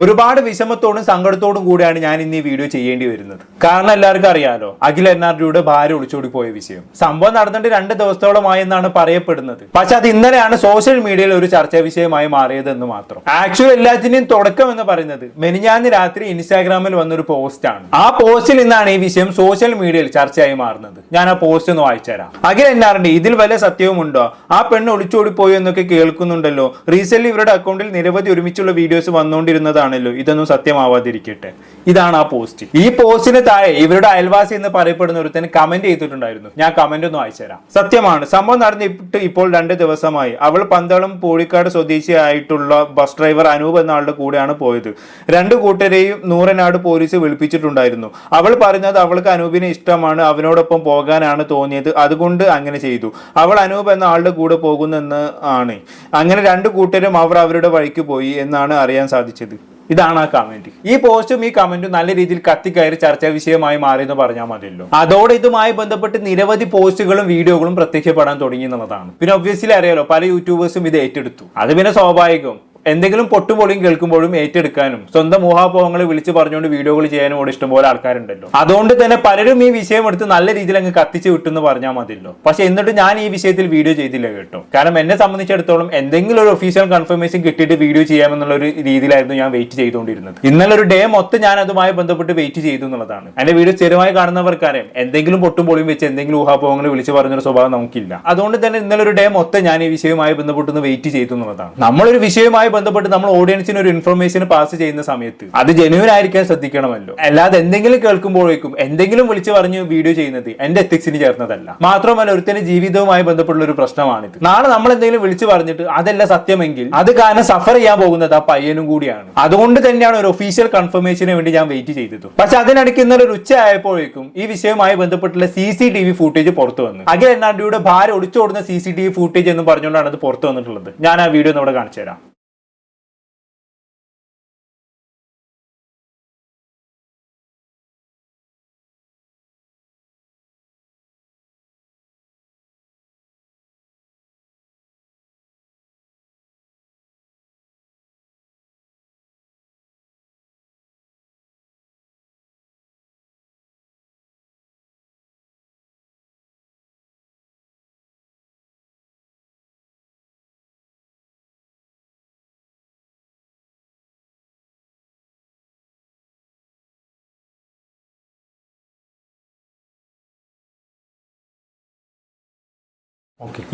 ഒരുപാട് വിഷമത്തോടും സങ്കടത്തോടും കൂടിയാണ് ഞാൻ ഇന്ന് ഈ വീഡിയോ ചെയ്യേണ്ടി വരുന്നത്. കാരണം എല്ലാവർക്കും അറിയാലോ അഖിൽ എൻ.ആർ.ഡിയുടെ ഭാര്യ ഒളിച്ചോടി പോയ വിഷയം. സംഭവം നടന്നിട്ട് 2 ദിവസത്തോളമായി എന്നാണ് പറയപ്പെടുന്നത്. പക്ഷെ അത് ഇന്നലെയാണ് സോഷ്യൽ മീഡിയയിൽ ഒരു ചർച്ചാ വിഷയമായി മാറിയതെന്ന് മാത്രം. ആക്ച്വലി എല്ലാത്തിന്റെയും തുടക്കം എന്ന് പറയുന്നത് മെനിഞ്ഞാന്ന് രാത്രി ഇൻസ്റ്റാഗ്രാമിൽ വന്നൊരു പോസ്റ്റ് ആണ്. ആ പോസ്റ്റിൽ നിന്നാണ് ഈ വിഷയം സോഷ്യൽ മീഡിയയിൽ ചർച്ചയായി മാറുന്നത്. ഞാൻ ആ പോസ്റ്റ് ഒന്ന് വായിച്ചുതരാം. അഖിൽ എൻ.ആർ.ഡി ഇതിൽ വല്ല സത്യവുമുണ്ടോ? ആ പെണ്ണ് ഒളിച്ചോടി പോയി എന്നൊക്കെ കേൾക്കുന്നുണ്ടല്ലോ. റീസെന്റ് ഇവരുടെ അക്കൗണ്ടിൽ നിരവധി ഒരുമിച്ചുള്ള വീഡിയോസ് വന്നുകൊണ്ടിരുന്നതാണ്. ഇതൊന്നും സത്യമാവാതിരിക്കട്ടെ. ഇതാണ് ആ പോസ്റ്റ്. ഈ പോസ്റ്റിന് താഴെ ഇവരുടെ അയൽവാസി എന്ന് പറയപ്പെടുന്ന ഒരുത്തന് കമന്റ് ചെയ്തിട്ടുണ്ടായിരുന്നു. ഞാൻ കമന്റ് ഒന്ന് വായിച്ചുതരാം. സത്യമാണ്, സംഭവം നടന്നിട്ട് ഇപ്പോൾ 2 ദിവസമായി. അവൾ പന്തളം പൂഴിക്കാട് സ്വദേശിയായിട്ടുള്ള ബസ് ഡ്രൈവർ അനൂപ് എന്ന ആളുടെ കൂടെയാണ് പോയത്. 2 കൂട്ടരെയും നൂറനാട് പോലീസ് വിളിപ്പിച്ചിട്ടുണ്ടായിരുന്നു. അവൾ പറയുന്നത് അവൾക്ക് അനൂപിനെ ഇഷ്ടമാണ്, അവനോടൊപ്പം പോകാനാണ് തോന്നിയത്, അതുകൊണ്ട് അങ്ങനെ ചെയ്തു. അവൾ അനൂപ് എന്ന ആളുടെ കൂടെ പോകുന്നെന്ന് ആണ്. അങ്ങനെ 2 കൂട്ടരും അവർ അവരുടെ വഴിക്ക് പോയി എന്നാണ് അറിയാൻ സാധിച്ചത്. ഇതാണ് ആ കമന്റ്. ഈ പോസ്റ്റും ഈ കമന്റും നല്ല രീതിയിൽ കത്തിക്കയറി ചർച്ചാ വിഷയമായി മാറിയെന്ന് പറഞ്ഞാൽ മതിയല്ലോ. അതോടെ ഇതുമായി ബന്ധപ്പെട്ട് നിരവധി പോസ്റ്റുകളും വീഡിയോകളും പ്രത്യക്ഷപ്പെടാൻ തുടങ്ങി എന്നുള്ളതാണ്. പിന്നെ ഒബ്വിയസ്ലി അറിയാലോ പല യൂട്യൂബേഴ്സും ഇത് ഏറ്റെടുത്തു. അത് പിന്നെ സ്വാഭാവികം. എന്തെങ്കിലും പൊട്ടുപൊളിയും കേൾക്കുമ്പോഴും ഏറ്റെടുക്കാനും സ്വന്തം ഊഹാപോഹങ്ങളെ വിളിച്ച് പറഞ്ഞുകൊണ്ട് വീഡിയോകൾ ചെയ്യാനും കൂടെ ഇഷ്ടംപോലെ ആൾക്കാരുണ്ടല്ലോ. അതുകൊണ്ട് തന്നെ പലരും ഈ വിഷയം എടുത്ത് നല്ല രീതിയിൽ അങ്ങ് കത്തിച്ച് വിട്ടെന്ന് പറഞ്ഞാൽ മതിയല്ലോ. പക്ഷെ എന്നിട്ട് ഞാൻ ഈ വിഷയത്തിൽ വീഡിയോ ചെയ്തില്ല കേട്ടോ. കാരണം എന്നെ സംബന്ധിച്ചിടത്തോളം എന്തെങ്കിലും ഒരു ഒഫീഷ്യൽ കൺഫർമേഷൻ കിട്ടിയിട്ട് വീഡിയോ ചെയ്യാമെന്നുള്ള ഒരു രീതിയിലായിരുന്നു ഞാൻ വെയിറ്റ് ചെയ്തുകൊണ്ടിരുന്നത്. ഇന്നലെ ഒരു ഡേ മൊത്തം ഞാൻ അതുമായി ബന്ധപ്പെട്ട് വെയിറ്റ് ചെയ്തു എന്നുള്ളതാണ്. എന്റെ വീഡിയോ സ്ഥിരമായി കാണുന്നവർക്കറിയാം എന്തെങ്കിലും പൊട്ടും പൊളിയും വെച്ച് എന്തെങ്കിലും ഊഹാപോഹങ്ങൾ വിളിച്ച് പറഞ്ഞൊരു സ്വഭാവം നമുക്കില്ല. അതുകൊണ്ട് തന്നെ ഇന്നലെ ഒരു ഡേ മൊത്തം ഞാൻ ഈ വിഷയവുമായി ബന്ധപ്പെട്ടൊന്ന് വെയിറ്റ് ചെയ്തു എന്നുള്ളതാണ്. നമ്മളൊരു വിഷയവുമായി ബന്ധപ്പെട്ട് നമ്മൾ ഓഡിയൻസിന് ഒരു ഇൻഫർമേഷൻ പാസ് ചെയ്യുന്ന സമയത്ത് അത് ജെന്യൂൻ ആയിരിക്കാൻ ശ്രദ്ധിക്കണമല്ലോ. അല്ലാതെ എന്തെങ്കിലും കേൾക്കുമ്പോഴേക്കും എന്തെങ്കിലും വിളിച്ച് പറഞ്ഞ് വീഡിയോ ചെയ്യുന്നത് എന്റെ എത്തിക്സിന് ചേർന്നതല്ല. മാത്രമല്ല ഒരുത്തന്റെ ജീവിതവുമായി ബന്ധപ്പെട്ടുള്ള ഒരു പ്രശ്നമാണിത്. നാളെ നമ്മൾ എന്തെങ്കിലും വിളിച്ച് പറഞ്ഞിട്ട് അതല്ല സത്യമെങ്കിൽ അത് കാരണം സഫർ ചെയ്യാൻ പോകുന്നത് ആ പയ്യനും കൂടിയാണ്. അതുകൊണ്ട് തന്നെയാണ് ഒരു ഒഫീഷ്യൽ കൺഫർമേഷന് വേണ്ടി ഞാൻ വെയിറ്റ് ചെയ്തത്. പക്ഷെ അതിനിടയ്ക്ക് ഇന്നലെ ഒരു ഉച്ച ആയപ്പോഴേക്കും ഈ വിഷയവുമായി ബന്ധപ്പെട്ടുള്ള CCTV ഫൂട്ടേജ് പുറത്തു വന്നു. അഖിൽ എൻ.ആർ.ഡിയുടെ ഭാര്യ ഒളിച്ചോടുന്ന CCTV ഫൂട്ടേജ് എന്ന് പറഞ്ഞുകൊണ്ടാണ് അത് പുറത്തു വന്നിട്ടുള്ളത്. ഞാൻ ആ വീഡിയോ ഇവിടെ കാണിച്ചു തരാം.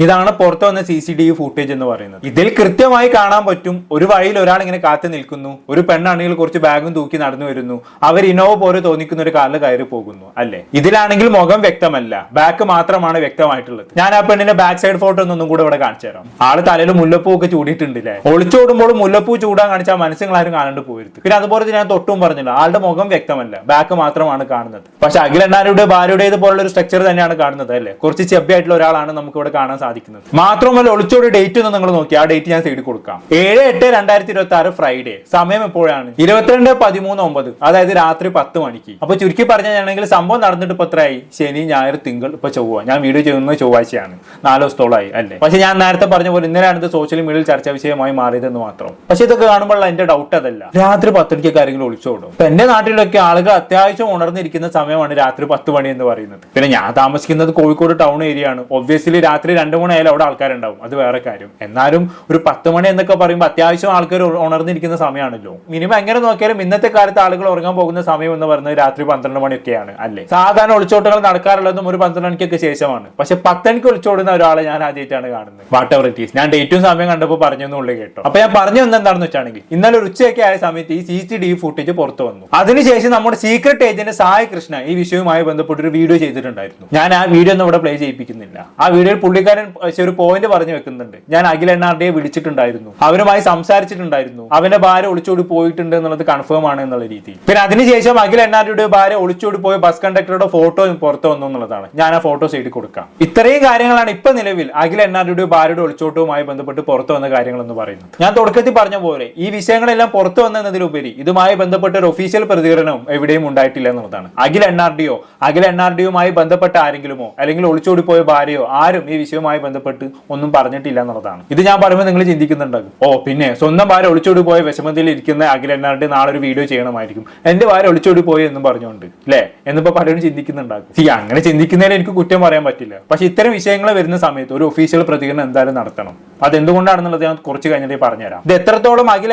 ഇതാണ് പുറത്തു വന്ന CCTV ഫൂട്ടേജ് എന്ന് പറയുന്നത്. ഇതിൽ കൃത്യമായി കാണാൻ പറ്റും ഒരു വഴിയിൽ ഒരാൾ ഇങ്ങനെ കാത്തു നിൽക്കുന്നു, ഒരു പെണ്ണാണെങ്കിൽ കുറച്ച് ബാഗും തൂക്കി നടന്നു വരുന്നു, അവർ ഇന്നോവ പോലെ തോന്നിക്കുന്ന ഒരു കാറിൽ കയറി പോകുന്നു അല്ലെ. ഇതിലാണെങ്കിൽ മുഖം വ്യക്തമല്ല, ബാക്ക് മാത്രമാണ് വ്യക്തമായിട്ടുള്ളത്. ഞാൻ ആ പെണ്ണിന്റെ ബാക്ക് സൈഡ് ഫോട്ടോ ഒന്നും കൂടെ ഇവിടെ കാണിച്ചു തരാം. ആള് തലയിൽ മുല്ലപ്പൂ ഒക്കെ ചൂടിയിട്ടുണ്ടല്ലേ. ഒളിച്ചോടുമ്പോഴും മുല്ലപ്പൂ ചൂടാൻ കാണിച്ചാൽ മനസ്സുകളാരും കാണാണ്ട് പോയിരുന്നു. പിന്നെ അതുപോലെ ഞാൻ തൊട്ടും പറഞ്ഞില്ല, ആളുടെ മുഖം വ്യക്തമല്ല, ബാക്ക് മാത്രമാണ് കാണുന്നത്. പക്ഷെ അഖിൽ എൻ.ആർ.ഡിയുടെ ഭാര്യയുടേത് പോലുള്ള ഒരു സ്ട്രക്ചർ തന്നെയാണ് കാണുന്നത് അല്ലെ. കുറച്ച് ചെബ്ബിയായിട്ടുള്ള ഒരാളാണ് നമുക്ക് ഇവിടെ കാണാൻ സാധിക്കുന്നത്. മാത്രമല്ല ഒളിച്ചോട് ഡേറ്റ് ഒന്ന് നിങ്ങൾ നോക്കി, ആ ഡേറ്റ് ഞാൻ സൈഡിൽ കൊടുക്കാം. 7/8/2026 ഫ്രൈഡേ. സമയം എപ്പോഴാണ്? 22:13:09, അതായത് രാത്രി 10 മണിക്ക്. അപ്പൊ ചുരുക്കി പറഞ്ഞാണെങ്കിൽ സംഭവം നടന്നിട്ട് ഇപ്പൊ എത്രയായി? ശനി, ഞായർ, തിങ്കൾ, ഇപ്പൊ ചൊവ്വ. ഞാൻ വീഡിയോ ചെയ്യുന്നത് ചൊവ്വാഴ്ചയാണ്. 4 ദിവസത്തോളമായി അല്ലേ. പക്ഷെ ഞാൻ നേരത്തെ പറഞ്ഞ പോലെ ഇന്നലെയാണ് ഇത് സോഷ്യൽ മീഡിയയിൽ ചർച്ചാ വിഷയമായി മാറിയതെന്ന് മാത്രം. പക്ഷെ ഇതൊക്കെ കാണുമ്പോൾ എന്റെ ഡൗട്ട് അതല്ല, രാത്രി 10 മണിക്ക് ആരെങ്കിലും ഒളിച്ചോടും? ഇപ്പൊ എന്റെ നാട്ടിലൊക്കെ ആളുകൾ അത്യാവശ്യം ഉണർന്നിരിക്കുന്ന സമയമാണ് രാത്രി 10 മണി എന്ന് പറയുന്നത്. പിന്നെ ഞാൻ താമസിക്കുന്നത് കോഴിക്കോട് ടൗൺ ഏരിയ ആണ്. ഒബ്വിയസ്ലി രാത്രി 2 മണിയായാലും അവിടെ ആൾക്കാരുണ്ടാവും, അത് വേറെ കാര്യം. എന്നാലും ഒരു 10 മണി എന്നൊക്കെ പറയുമ്പോൾ അത്യാവശ്യം ആൾക്കാർ ഉണർന്നിരിക്കുന്ന സമയമാണല്ലോ. മിനിമം എങ്ങനെ നോക്കിയാലും ഇന്നത്തെ കാലത്ത് ആളുകൾ ഉറങ്ങാൻ പോകുന്ന സമയം എന്ന് പറയുന്നത് രാത്രി 12 മണിയൊക്കെയാണ് അല്ലേ. സാധാരണ ഒളിച്ചോട്ടുകൾ നടക്കാറുള്ളതും ഒരു 12 മണിക്കൊക്കെ ശേഷമാണ്. പക്ഷെ 10 മണിക്ക് ഒളിച്ചോടുന്ന ഒരാളെ ഞാൻ ആദ്യമായിട്ടാണ് കാണുന്നത്. What ever it is. ഞാൻ ഡേറ്റും സമയം കണ്ടപ്പോൾ പറഞ്ഞെന്നുള്ളൂ കേട്ടോ. അപ്പൊ ഞാൻ പറഞ്ഞു എന്താണെന്ന് വെച്ചാണെങ്കിൽ ഇന്നലെ ഒരു ഉച്ചയൊക്കെ ആയ സമയത്ത് ഈ CCTV ഫുട്ടേജ് പുറത്തു വന്നു. അതിനുശേഷം നമ്മുടെ സീക്രട്ട് ഏജന്റ് സായി കൃഷ്ണ ഈ വിഷയവുമായി ബന്ധപ്പെട്ട് ഒരു വീഡിയോ ചെയ്തിട്ടുണ്ടായിരുന്നു. ഞാൻ ആ വീഡിയോ ഒന്നും ഇവിടെ പ്ലേ ചെയ്യിപ്പിക്കുന്നില്ല. ആ വീഡിയോയിൽ പുള്ളിക്കാരൻ ഒരു പോയിന്റ് പറഞ്ഞു വെക്കുന്നുണ്ട്. ഞാൻ അഖിൽ എൻ.ആർ.ഡിയെ വിളിച്ചിട്ടുണ്ടായിരുന്നു, അവരുമായി സംസാരിച്ചിട്ടുണ്ടായിരുന്നു, അവന്റെ ഭാര്യ ഒളിച്ചോടി പോയിട്ടുണ്ട് എന്നുള്ളത് കൺഫേം ആണ് എന്നുള്ള രീതിയിൽ. പിന്നെ അതിനുശേഷം അഖിൽ എൻ.ആർ.ഡിയുടെ ഭാര്യ ഒളിച്ചോടി പോയ ബസ് കണ്ടക്ടറുടെ ഫോട്ടോ പുറത്തു വന്നു എന്നുള്ളതാണ്. ഞാൻ ആ ഫോട്ടോ സൈഡിൽ കൊടുക്കാം. ഇത്രയും കാര്യങ്ങളാണ് ഇപ്പൊ നിലവിൽ അഖിൽ എൻ.ആർ.ഡിയുടെ ഭാര്യയുടെ ഒളിച്ചോട്ടവുമായി ബന്ധപ്പെട്ട് പുറത്തു വന്ന കാര്യങ്ങൾ എന്ന് പറയുന്നത്. ഞാൻ തുടക്കത്തിൽ പറഞ്ഞ പോലെ ഈ വിഷയങ്ങളെല്ലാം പുറത്തു വന്നതിലുപരി ഇതുമായി ബന്ധപ്പെട്ട ഒരു ഒഫീഷ്യൽ പ്രതികരണവും എവിടെയും ഉണ്ടായിട്ടില്ല എന്നുള്ളതാണ്. അഖിൽ എൻ.ആർ.ഡിയോ അഖിൽ എൻ.ആർ.ഡിയുമായി ബന്ധപ്പെട്ട ആരെങ്കിലുമോ അല്ലെങ്കിൽ ഒളിച്ചോടി പോയ ഭാര്യയോ ആരും ഈ ഈ വിഷയവുമായി ബന്ധപ്പെട്ട് ഒന്നും പറഞ്ഞിട്ടില്ല എന്നുള്ളതാണ്. ഇത് ഞാൻ പറയുമ്പോൾ നിങ്ങൾ ചിന്തിക്കുന്നുണ്ടാകും, ഓ പിന്നെ സ്വന്തം ഭാര്യ ഒളിച്ചോടി പോയ വിഷമത്തിൽ ഇരിക്കുന്ന അഖിൽ എന്നാണ്ട് നാളെ ഒരു വീഡിയോ ചെയ്യണമായിരിക്കും, എന്റെ ഭാര്യ ഒളിച്ചോടി പോയി എന്നും പറഞ്ഞുകൊണ്ട് അല്ലേ എന്നിപ്പോ പലരും ചിന്തിക്കുന്നുണ്ടാകും. അങ്ങനെ ചിന്തിക്കുന്നതിന് എനിക്ക് കുറ്റം പറയാൻ പറ്റില്ല. പക്ഷെ ഇത്തരം വിഷയങ്ങൾ വരുന്ന സമയത്ത് ഒരു ഒഫീഷ്യൽ പ്രതികരണം എന്തായാലും നടത്തണം. അതെന്തുകൊണ്ടാണെന്നുള്ളത് ഞാൻ കുറച്ച് കഴിഞ്ഞിട്ട് പറഞ്ഞുതരാം. ഇത് എത്രത്തോളം അഖിൽ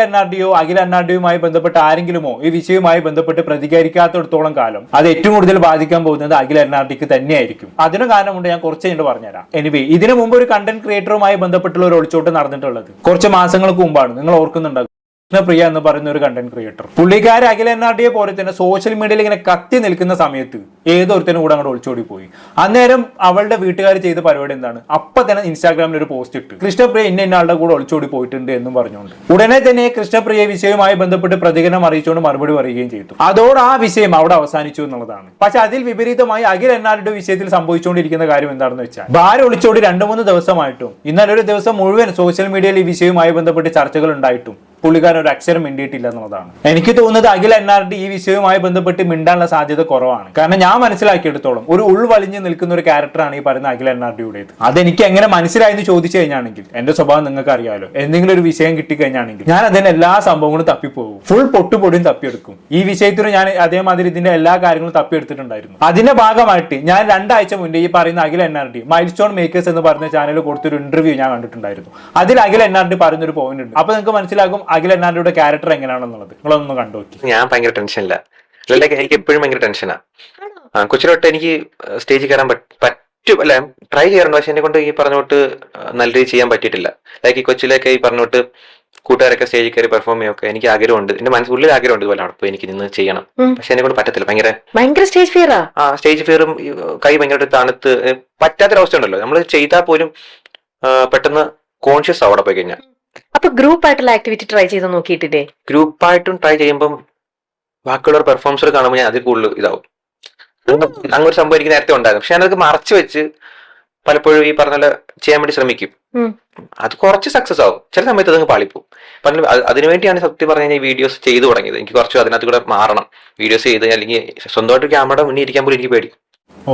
എന്നാർഡിയുമായി ബന്ധപ്പെട്ട് ആരെങ്കിലുമോ ഈ വിഷയവുമായി ബന്ധപ്പെട്ട് പ്രതികരിക്കാത്തിടത്തോളം കാലം അത് ഏറ്റവും കൂടുതൽ ബാധിക്കാൻ പോകുന്നത് അഖിൽ എന്നാർഡിക്ക് തന്നെയായിരിക്കും. അതിന് കാരണമുണ്ട്, ഞാൻ കുറച്ച് കഴിഞ്ഞിട്ട് പറഞ്ഞുതരാം. എനിവേ, ഇതിനു മുമ്പ് ഒരു കണ്ടന്റ് ക്രിയേറ്ററുമായി ബന്ധപ്പെട്ടുള്ള ഒരു ഒളിച്ചോട്ട് നടന്നിട്ടുള്ളത് കുറച്ച് മാസങ്ങൾക്ക് മുമ്പാണ്. നിങ്ങൾ ഓർക്കുന്നുണ്ടാകും, കൃഷ്ണപ്രിയ എന്ന് പറയുന്ന ഒരു കണ്ടന്റ് ക്രിയേറ്റർ. പുള്ളിക്കാരൻ അഖിൽ എന്നാർഡിയെ പോലെ തന്നെ സോഷ്യൽ മീഡിയയിൽ ഇങ്ങനെ കത്തി നിൽക്കുന്ന സമയത്ത് ഏതൊരുത്തനും കൂടെ അങ്ങോട്ട് ഒളിച്ചോടി പോയി. അന്നേരം അവളുടെ വീട്ടുകാർ ചെയ്ത പരിപാടി എന്താണ്, അപ്പൊ തന്നെ ഇൻസ്റ്റാഗ്രാമിൽ ഒരു പോസ്റ്റ് ഇട്ട് കൃഷ്ണപ്രിയ ഇന്ന ആളുടെ കൂടെ ഒളിച്ചോടി പോയിട്ടുണ്ട് എന്നും പറഞ്ഞുകൊണ്ട് ഉടനെ തന്നെ കൃഷ്ണപ്രിയ വിഷയവുമായി ബന്ധപ്പെട്ട് പ്രതികരണം അറിയിച്ചുകൊണ്ട് മറുപടി പറയുകയും ചെയ്തു. അതോടെ ആ വിഷയം അവിടെ അവസാനിച്ചു എന്നുള്ളതാണ്. പക്ഷെ അതിൽ വിപരീതമായി അഖിൽ എന്നാർഡിയുടെ വിഷയത്തിൽ സംഭവിച്ചുകൊണ്ടിരിക്കുന്ന കാര്യം എന്താണെന്ന് വെച്ചാൽ, ഭാര്യ ഒളിച്ചോടി 2-3 ദിവസമായിട്ടും ഇന്നലെ ഒരു ദിവസം മുഴുവൻ സോഷ്യൽ മീഡിയയിൽ ഈ വിഷയവുമായി ബന്ധപ്പെട്ട് ചർച്ചകൾ ഉണ്ടായിട്ടും പുള്ളിക്കാരൻ ഒരു അക്ഷരം മിണ്ടിയിട്ടില്ല എന്നുള്ളതാണ്. എനിക്ക് തോന്നുന്നത് അഖിൽ എന്നാർഡി ഈ വിഷയവുമായി ബന്ധപ്പെട്ട് മിണ്ടാനുള്ള സാധ്യത കുറവാണ്. കാരണം ഞാൻ മനസ്സിലാക്കിയെടുത്തോളം ഒരു ഉൾവലിഞ്ഞ് നിൽക്കുന്ന ഒരു ക്യാരക്ടറാണ് ഈ പറയുന്ന അഖിൽ എന്നാർഡിയുടേത്. അതെനിക്ക് എങ്ങനെ മനസ്സിലായെന്ന് ചോദിച്ചു കഴിഞ്ഞാണെങ്കിൽ, എന്റെ സ്വഭാവം നിങ്ങൾക്ക് അറിയാലോ, എന്തെങ്കിലും ഒരു വിഷയം കിട്ടിക്കഴിഞ്ഞാണെങ്കിൽ ഞാൻ അതിന്റെ എല്ലാ സംഭവങ്ങളും തപ്പിപ്പോകും, ഫുൾ പൊട്ടുപൊടിയും തപ്പിയെടുക്കും. ഈ വിഷയത്തിന് ഞാൻ അതേമാതിരി ഇതിന്റെ എല്ലാ കാര്യങ്ങളും തപ്പിയെടുത്തിട്ടുണ്ടായിരുന്നു. അതിന്റെ ഭാഗമായിട്ട് ഞാൻ 2 ആഴ്ച മുന്നേ ഈ പറയുന്ന അഖിൽ എന്നാർഡി മൈൽ സ്റ്റോൺ മേക്കേഴ്സ് എന്ന് പറഞ്ഞ ചാനലിൽ കൊടുത്തൊരു ഇന്റർവ്യൂ ഞാൻ കണ്ടിട്ടുണ്ടായിരുന്നു. അതിൽ അഖിൽ എന്നാർഡി പറയുന്നൊരു പോയിന്റ് ഉണ്ട്. അപ്പൊ നിങ്ങൾക്ക് മനസ്സിലാകും അഖിൽ എന്നാർഡിയുടെ ക്യാരക്ടർ എങ്ങനെയാണെന്നുള്ളത്. നിങ്ങളൊന്ന് കണ്ടു നോക്കി. ഞാൻ ഭയങ്കര ടെൻഷനില്ല, എനിക്ക് എപ്പോഴും ഭയങ്കര ടെൻഷനാ. കൊച്ചിലോട്ട് എനിക്ക് സ്റ്റേജിൽ കയറാൻ പറ്റും, അല്ല ട്രൈ ചെയ്യാറുണ്ട്. പക്ഷെ എന്നെ കൊണ്ട് ഈ പറഞ്ഞോട്ട് നല്ല രീതിയിൽ ചെയ്യാൻ പറ്റിയിട്ടില്ല. ലൈക്ക് ഈ കൊച്ചിലൊക്കെ ഈ പറഞ്ഞോട്ട് കൂട്ടുകാരൊക്കെ സ്റ്റേജിൽ കയറി പെർഫോം ചെയ്യൊക്കെ എനിക്ക് ആഗ്രഹമുണ്ട്, എന്റെ മനസ്സിനുള്ളിൽ ആഗ്രഹമുണ്ട് ഇതുപോലെ അവിടെ പോയി എനിക്ക് നിന്ന് ചെയ്യണം. പക്ഷെ എന്നെ കൊണ്ട് പറ്റത്തില്ല, ഭയങ്കര സ്റ്റേജ് ഫിയറാ. സ്റ്റേജ് ഫിയറും കൈ ഭയങ്കര തണുത്ത് പറ്റാത്തൊരവസ്ഥ ഉണ്ടല്ലോ. നമ്മൾ ചെയ്താൽ പോലും പെട്ടെന്ന് കോൺഷ്യസ് ആവും അവിടെ പോയി കഴിഞ്ഞാൽ. അപ്പൊ ഗ്രൂപ്പ് ആയിട്ടുള്ള ആക്ടിവിറ്റി ട്രൈ ചെയ്ത് നോക്കിയിട്ടില്ലേ? ഗ്രൂപ്പായിട്ടും ട്രൈ ചെയ്യുമ്പോൾ ബാക്കിയുള്ളവർ പെർഫോമൻസ് കാണുമ്പോൾ ഞാൻ അതിൽ കൂടുതൽ ഇതാവും. അങ്ങനെ ഒരു സംഭവം എനിക്ക് നേരത്തെ ഉണ്ടാകും. പക്ഷെ ഞാനത് മറച്ചു വെച്ച് പലപ്പോഴും ഈ പറഞ്ഞ പോലെ ചെയ്യാൻ വേണ്ടി ശ്രമിക്കും. അത് കുറച്ച് സക്സസ് ആവും, ചില സമയത്ത് അതങ്ങ് പാളിപ്പോവും. പറഞ്ഞ അതിനുവേണ്ടിയാണ് സത്യം പറഞ്ഞ കഴിഞ്ഞാൽ ഈ വീഡിയോസ് ചെയ്തു തുടങ്ങിയത്. എനിക്ക് കുറച്ച് അതിനകത്ത് കൂടെ മാറണം. വീഡിയോസ് ചെയ്ത് അല്ലെങ്കിൽ സ്വന്തമായിട്ട് ക്യാമറയുടെ മുന്നിൽ ഇരിക്കാൻ പോലും എനിക്ക് പേടി.